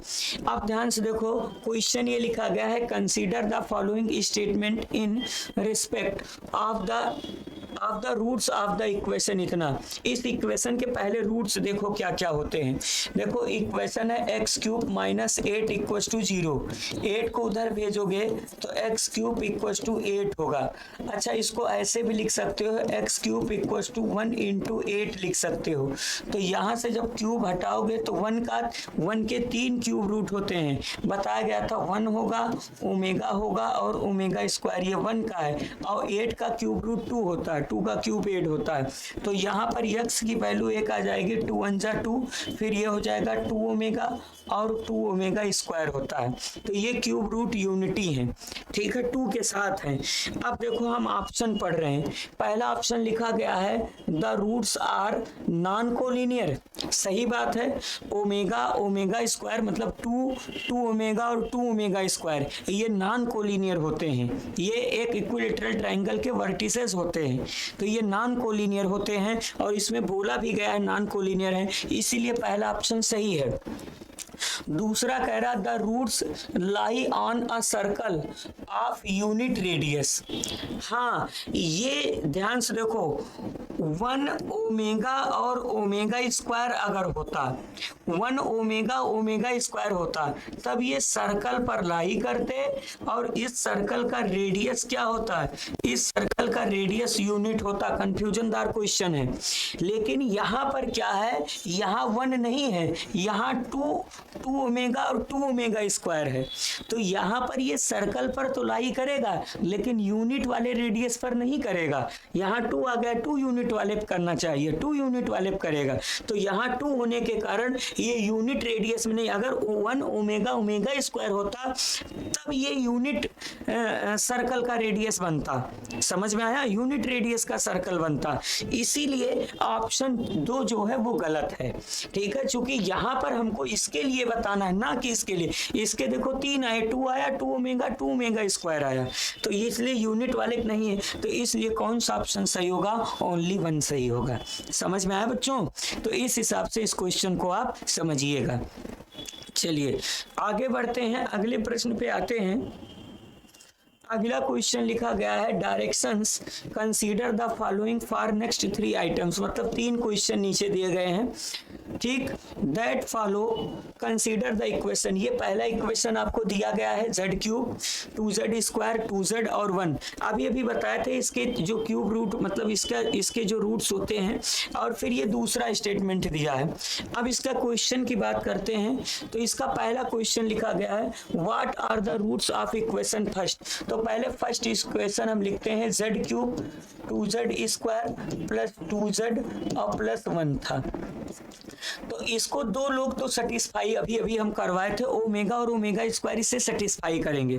अब ध्यान से देखो क्वेश्चन ये लिखा गया है, consider the following statement in respect of the roots of the equation. इतना इस इक्वेशन के पहले रूट्स देखो क्या क्या होते हैं। देखो इक्वेशन है x³ - 8 = 0। 8 को उधर भेजोगे तो x³ = 8 होगा। अच्छा इसको ऐसे भी लिख सकते हो, x³ = 1 × 8 लिख सकते हो। तो यहाँ से जब क्यूब हटाओगे तो 1 के 3 क्यूब रूट होते हैं, बताया गया था 1 होगा, ओमेगा होगा और ओमेगा स्क्वायर, ये 1 का है, और 8 का क्यूब रूट 2 होता है, 2 का क्यूब 8 होता है। तो यहाँ पर x की वैल्यू 1 आ जाएगी, 2 1 जा 2, फिर ये हो जाएगा 2 ओमेगा और 2 ओमेगा स्क्वायर होता है। तो ये क्यूब रूट यूनिटी है, ठीक है, 2 के साथ है। अब देखो हम ऑप्शन पढ़ रहे हैं। पहला ऑप्शन लिखा गया है the roots are non collinear, सही बात है। ओमेगा ओमेगा स्क्वायर मतलब 2 ओमेगा और 2 ओमेगा स्क्वायर, ये नॉन कोलिनियर होते हैं, ये एक इक्विलेटरल ट्रायंगल के वर्टिसेस होते हैं, तो ये नॉन कोलिनियर होते हैं और इसमें बोला भी गया है नॉन कोलिनियर है, इसीलिए पहला ऑप्शन सही है। दूसरा कह रहा the roots lie on a circle of unit radius. हाँ ये ध्यान से देखो 1 ओमेगा और ओमेगा स्क्वायर अगर होता, 1 ओमेगा ओमेगा स्क्वायर होता, तब ये सर्कल पर लाई करते और इस सर्कल का रेडियस क्या होता है, इस सर्कल का रेडियस यूनिट होता। कंफ्यूजनदार क्वेश्चन है, लेकिन यहाँ पर क्या है, यहाँ 1 नहीं है, यहाँ 2 ओमेगा और 2 ओमेगा स्क्वायर है। तो यहाँ पर ये सर्कल पर तो लाई करेगा लेकिन यूनिट वाले रेडियस पर नहीं करेगा। यहाँ 2 आ गया, 2 यूनिट वाले पे करना चाहिए, 2 यूनिट वाले पे करेगा। तो यहाँ 2 होने के कारण ये यूनिट रेडियस में नहीं, अगर 1 ओमेगा ओमेगा स्क्वायर होता तब ये यूनिट सर्कल का रेडियस बनता। समझ में आया, यूनिट रेडियस का सर्कल बनता। इसीलिए ऑप्शन 2 जो है वो गलत है, ठीक है, क्योंकि यहाँ पर हमको इसके लिए बताना है ना कि इसके लिए। इसके देखो 3 आए, 2 आया, 2 ओमेगा स्क्वायर आया, तो इसलिए यूनिट वाले नहीं है, तो इसलिए कौन सा ऑप्शन सही होगा, ओनली 1 सही होगा। समझ में आया बच्चों, तो इस हिसाब से इस क्वेश्चन को आप समझिएगा। चलिए आगे बढ़ते हैं, अगले प्रश्न पे आते हैं। अगला क्वेश्चन लिखा गया है directions consider the following for next 3 items, मतलब 3 क्वेश्चन नीचे दिए गए हैं, ठीक। That follow consider the equation, ये पहला इक्वेशन आपको दिया गया है z क्यूब 2z² 2z और 1। अभी बताए थे इसके जो क्यूब रूट मतलब इसके जो रूट्स होते हैं, और फिर ये दूसरा स्टेटमेंट दिया है। अब इसका क्वेश्चन की बात करते हैं तो इसका पहला क्वेश्चन लिखा गया है what are the roots of equation first. तो पहले फर्स्ट इक्वेशन हम लिखते हैं z cube 2z² plus 2z और प्लस 1 था। तो इसको दो लोग तो सेटिस्फाई अभी हम करवाए थे, ओमेगा और ओमेगा स्क्वायर इसे सेटिस्फाई करेंगे।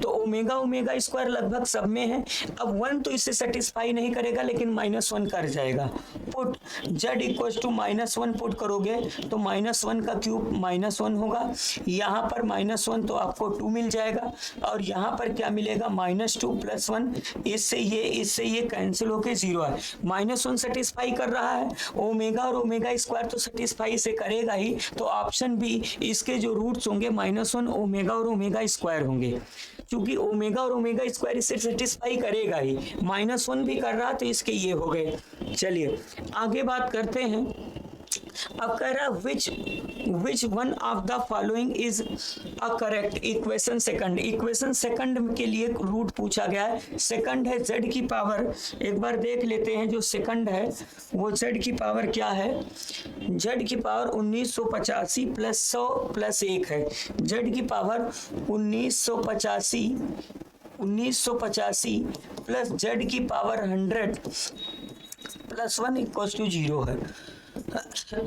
तो ओमेगा स्क्वायर लगभग सब में है। अब 1 तो इसे सेटिस्फाई नहीं करेगा लेकिन -1 कर जाएगा। Put z equal to -1 put करोगे तो -1 का क्यूब -1 होगा, यहाँ पर -1 तो आपको 2 मिल जाएगा, और यहाँ पर क्या मिलेगा -2 + 1, इससे ये कैंसिल होके 0 है। -1 सेटिस्फाई कर रहा है, ओमेगा और ओमेगा स्क्वायर तो सेटिस्फाई से करेगा ही। तो ऑप्शन बी, इसके जो रूट्स होंगे -1 ओमेगा और ओमेगा स्क्वायर होंगे, क्योंकि ओमेगा और ओमेगा स्क्वायर इसे सेटिस्फाई करेगा ही। -1 भी कर रहा तो इसके ये हो गए। चलिए आगे बात करते हैं। अब कह रहा which one of the following is a correct equation second. Equation second के लिए रूट पूछा गया है। सेकंड है z की पावर, एक बार देख लेते हैं जो सेकंड है वो z की पावर क्या है। z की पावर 1985 + 100 + 1 है। z की पावर 1985 प्लस z की पावर 100 + 1 = 0 है।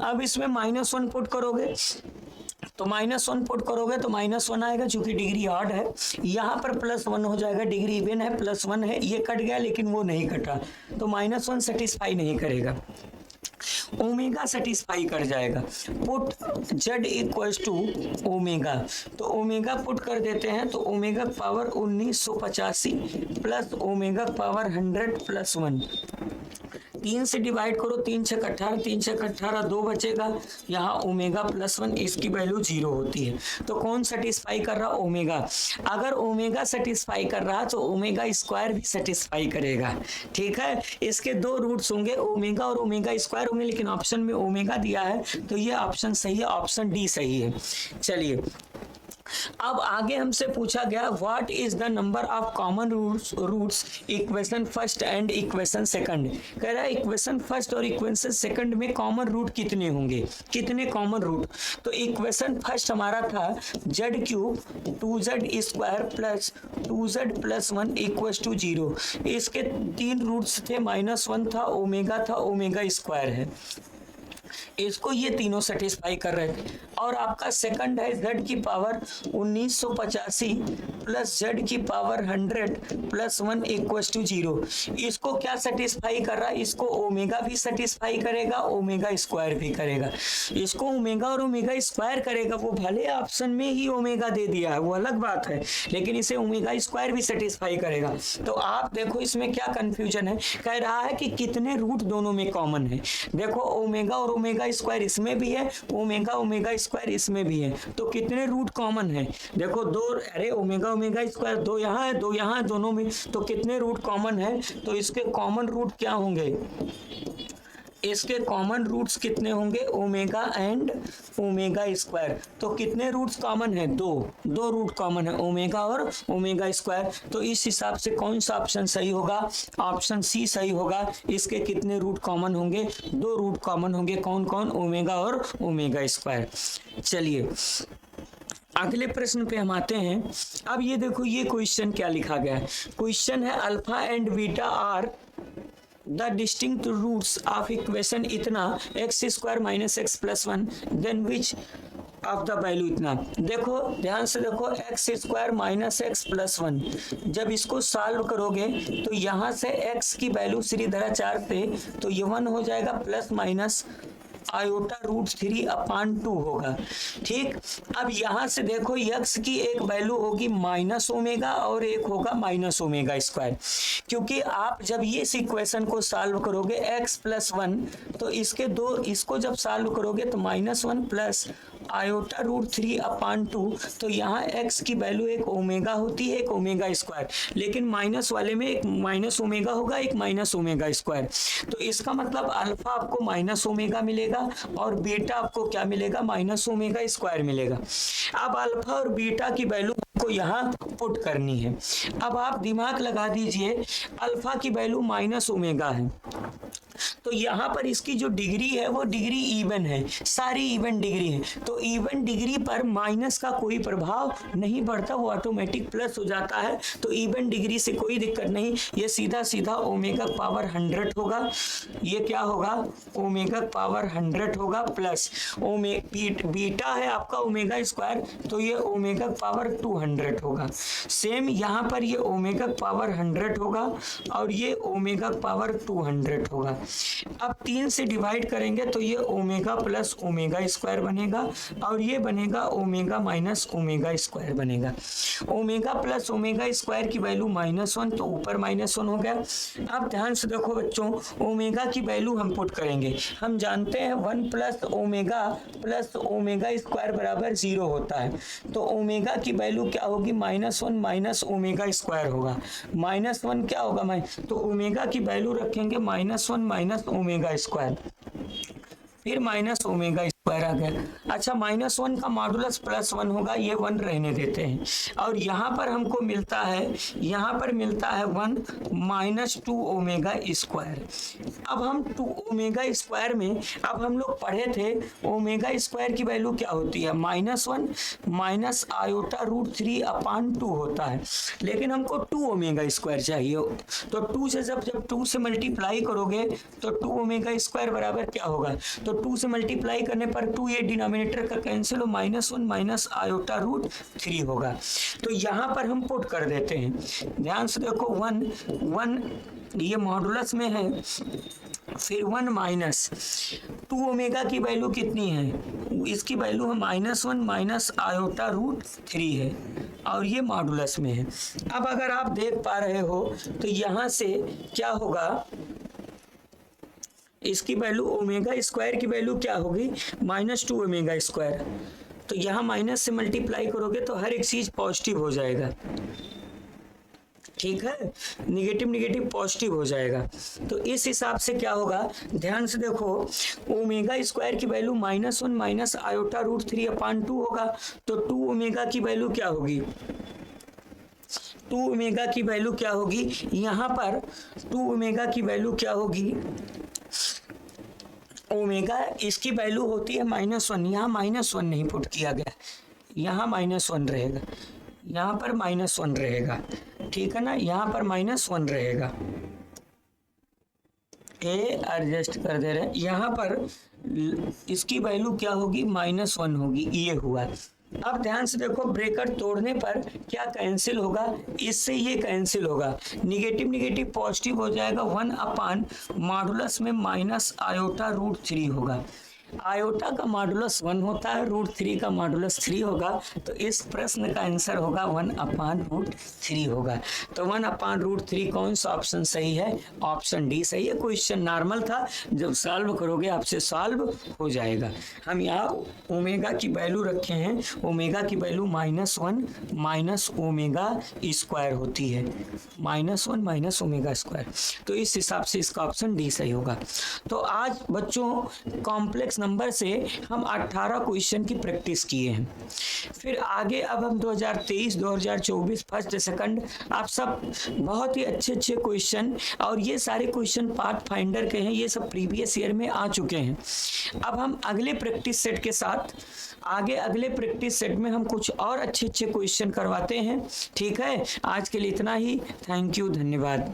अब इसमें -1 पुट करोगे तो -1 पुट करोगे तो -1 आएगा, चूंकि डिग्री ऑड है। यहाँ पर +1 हो जाएगा, डिग्री इवन है, +1 है, ये कट गया लेकिन वो नहीं कटा, तो -1 सेटिस्फाई नहीं करेगा। ओमेगा सेटिस्फाई कर जाएगा। Put z equal to omega, तो ओमेगा पुट कर देते हैं तो omega power 1985 plus omega power 100 + 1, 3 से डिवाइड करो, 3 6 18, 3 6 18, 2 बचेगा। यहाँ ओमेगा +1 इसकी वैल्यू 0 होती है। तो कौन सेटिस्फाई कर रहा? ओमेगा। अगर ओमेगा सेटिस्फाई कर रहा तो ओमेगा स्क्वायर भी सेटिस्फाई करेगा, ठीक है। इसके 2 रूट्स होंगे, ओमेगा और ओमेगा स्क्वायर होंगे, लेकिन ऑप्शन में ओमेगा दिया है तो ये ऑप्शन सही है, ऑप्शन डी सही है। चलिए अब आगे हमसे पूछा गया what is the number of common roots equation first and equation second. कह रहा है इक्वेशन फर्स्ट और इक्वेशन सेकंड में कॉमन रूट कितने होंगे, कितने कॉमन रूट। तो इक्वेशन फर्स्ट हमारा था z cube 2z² plus 2z + 1 = 0। इसके 3 रूट्स थे, -1 था, ओमेगा था, ओमेगा स्क्वायर है। इसको ये तीनों सेटिस्फाई कर रहे थे। और आपका सेकंड है z की पावर 1985 प्लस z की पावर 100 + 1 = 0। इसको क्या सेटिस्फाई कर रहा है? इसको ओमेगा भी सेटिस्फाई करेगा, ओमेगा स्क्वायर भी करेगा। इसको ओमेगा और ओमेगा स्क्वायर करेगा, वो भले ऑप्शन में ही ओमेगा दे दिया है, वो अलग बात है, लेकिन इसे ओमेगा स्क्वायर भी सेटिस्फाई करेगा। तो आप देखो इसमें क्या कंफ्यूजन है। कह रहा है कि कितने रूट दोनों में कॉमन है। देखो ओमेगा और ओमेगा स्क्वायर इसमें भी है, ओमेगा स्क्वायर इसमें भी है, तो कितने रूट कॉमन है? देखो 2, अरे ओमेगा स्क्वायर 2 यहाँ है, 2 यहाँ है, दोनों में, तो कितने रूट कॉमन है? तो इसके कॉमन रूट क्या होंगे? इसके कॉमन रूट्स कितने होंगे? Omega and omega square. तो कितने रूट्स कॉमन है? 2 रूट कॉमन है, ओमेगा और ओमेगा स्क्वायर। तो इस हिसाब से कौन सा ऑप्शन सही होगा? ऑप्शन सी सही होगा। इसके कितने रूट कॉमन होंगे? 2 रूट कॉमन होंगे। कौन कौन? ओमेगा और ओमेगा स्क्वायर। चलिए अगले प्रश्न पे हम आते हैं। अब ये देखो ये क्वेश्चन क्या लिखा गया है। क्वेश्चन है alpha and beta are the distinct roots of equation इतना x² - x + 1 then which of the value इतना। देखो ध्यान से देखो, x² - x + 1 जब इसको सॉल्व करोगे तो यहाँ से x की वैल्यू श्रीधरा 4 थे तो ये 1 हो जाएगा, प्लस माइनस आयोटा √3/2 होगा, ठीक। अब यहाँ से देखो x की एक वैल्यू होगी -ओमेगा और एक होगा -ओमेगा², क्योंकि आप जब ये इक्वेशन को सॉल्व करोगे x + 1 तो इसको जब सॉल्व करोगे तो -1 प्लस आयोटा रूट 3/2, तो यहाँ x की वैल्यू एक ओमेगा होती है, एक ओमेगा स्क्वायर, लेकिन माइनस वाले में एक माइनस ओमेगा होगा, एक माइनस ओमेगा स्क्वायर। तो इसका मतलब अल्फा आपको माइनस ओमेगा मिलेगा और बीटा आपको क्या मिलेगा, माइनस ओमेगा स्क्वायर मिलेगा। अब अल्फा और बीटा की वैल्यू को यहाँ पुट करनी है। अब आप दिमाग लगा दीजिए, अल्फा की वैल्यू माइनस ओमेगा है, तो यहाँ पर इसकी जो डिग्री है वो डिग्री इवन है, सारी इवन डिग्री है, तो इवन डिग्री पर माइनस का कोई प्रभाव नहीं पड़ता, वो ऑटोमेटिक प्लस हो जाता है। तो इवन डिग्री से कोई दिक्कत नहीं, ये सीधा सीधा ओमेगा पावर 100 होगा। ये क्या होगा, ओमेगा पावर 100 होगा प्लस बीटा है आपका ओमेगा स्क्वायर, तो ये ओमेगा पावर 200 होगा। सेम यहाँ पर ये ओमेगा पावर 100 होगा और ये ओमेगा पावर 200 होगा। अब 3 से डिवाइड करेंगे तो ये ओमेगा प्लस ओमेगा स्क्वायर बनेगा और ये बनेगा ओमेगा माइनस ओमेगा स्क्वायर बनेगा। ओमेगा प्लस ओमेगा स्क्वायर की वैल्यू -1, तो ऊपर -1 हो गया। अब ध्यान से देखो बच्चों, ओमेगा की वैल्यू हम पुट करेंगे। हम जानते हैं 1 प्लस ओमेगा स्क्वायर बराबर 0 होता है, तो ओमेगा की वैल्यू क्या होगी, -1 माइनस ओमेगा स्क्वायर होगा। -1 क्या होगा, तो ओमेगा की वैल्यू रखेंगे -1 माइनस ओमेगा स्क्वायर, फिर माइनस ओमेगा स्क्वायर आ गया। अच्छा, -1 का मॉडुलस +1 होगा, ये 1 रहने देते हैं। और यहाँ पर हमको मिलता है 1 माइनस 2 ओमेगा स्क्वायर। अब हम 2 ओमेगा स्क्वायर में अब हम लोग पढ़े थे ओमेगा स्क्वायर की वैल्यू क्या होती है, -1 माइनस आयोटा रूट 3/2 होता है, लेकिन हमको 2 ओमेगा स्क्वायर चाहिए। तो 2 से जब 2 से मल्टीप्लाई करोगे तो 2 ओमेगा स्क्वायर बराबर क्या होगा, तो 2 से मल्टीप्लाई करने पर 2 ये डिनोमिनेटर का कैंसिल हो, -1 माइनस आयोटा रूट 3 होगा। तो यहाँ पर हम पुट कर देते हैं, ध्यान से देखो 1 ये मॉडुलस में है, फिर 1 माइनस 2 ओमेगा की वैल्यू कितनी है, इसकी वैल्यू है -1 माइनस आयोटा रूट 3 है और ये मॉडुलस में है। अब अगर आप देख पा रहे हो तो यहाँ से क्या होगा, इसकी वैल्यू ओमेगा स्क्वायर की वैल्यू क्या होगी, -2 ओमेगा स्क्वायर। तो यहाँ माइनस से मल्टीप्लाई करोगे तो हर एक चीज पॉजिटिव हो जाएगा, ठीक है, निगेटिव पॉजिटिव हो जाएगा। तो इस हिसाब से क्या होगा, ध्यान से देखो, ओमेगा स्क्वायर की वैल्यू -1 माइनस आयोटा रूट 3/2 होगा, तो 2 ओमेगा की वैल्यू क्या होगी, 2 ओमेगा की वैल्यू क्या होगी, यहाँ पर 2 ओमेगा की वैल्यू क्या होगी, ओमेगा इसकी वैल्यू होती है -1, यहाँ -1 नहीं पुट किया गया, यहाँ -1 रहेगा, यहाँ पर -1 रहेगा, ठीक है ना, यहाँ पर -1 रहेगा, ए एडजस्ट कर दे रहे हैं, यहाँ पर इसकी वैल्यू क्या होगी, -1 होगी, ये हुआ। अब ध्यान से देखो, ब्रेकर तोड़ने पर क्या कैंसिल होगा, इससे ये कैंसिल होगा, निगेटिव पॉजिटिव हो जाएगा, 1 मॉडुलस में माइनस आयोटा रूट 3 होगा। आयोटा का मॉडुलस 1 होता है, रूट 3 का मॉडुलस 3 होगा, तो इस प्रश्न का आंसर होगा 1/√3 होगा। तो 1/√3 कौन सा ऑप्शन सही है, ऑप्शन डी सही है। क्वेश्चन नॉर्मल था, जब सॉल्व करोगे आपसे सॉल्व हो जाएगा। हम यहाँ ओमेगा की वैल्यू रखे हैं, ओमेगा की वैल्यू -1 माइनस ओमेगा स्क्वायर होती है, -1 माइनस ओमेगा स्क्वायर, तो इस हिसाब से इसका ऑप्शन डी सही होगा। तो आज बच्चों कॉम्प्लेक्स नंबर से हम 18 क्वेश्चन की प्रैक्टिस किए हैं। फिर आगे अब हम 2023 2024 फर्स्ट सेकंड आप सब बहुत ही अच्छे क्वेश्चन, और ये सारे क्वेश्चन पाथ फाइंडर के हैं, ये सब प्रीवियस ईयर में आ चुके हैं। अब हम अगले प्रैक्टिस सेट के साथ अगले प्रैक्टिस सेट में हम कुछ और अच्छे क्वेश्चन करवाते हैं, ठीक है। आज के लिए इतना ही, थैंक यू, धन्यवाद।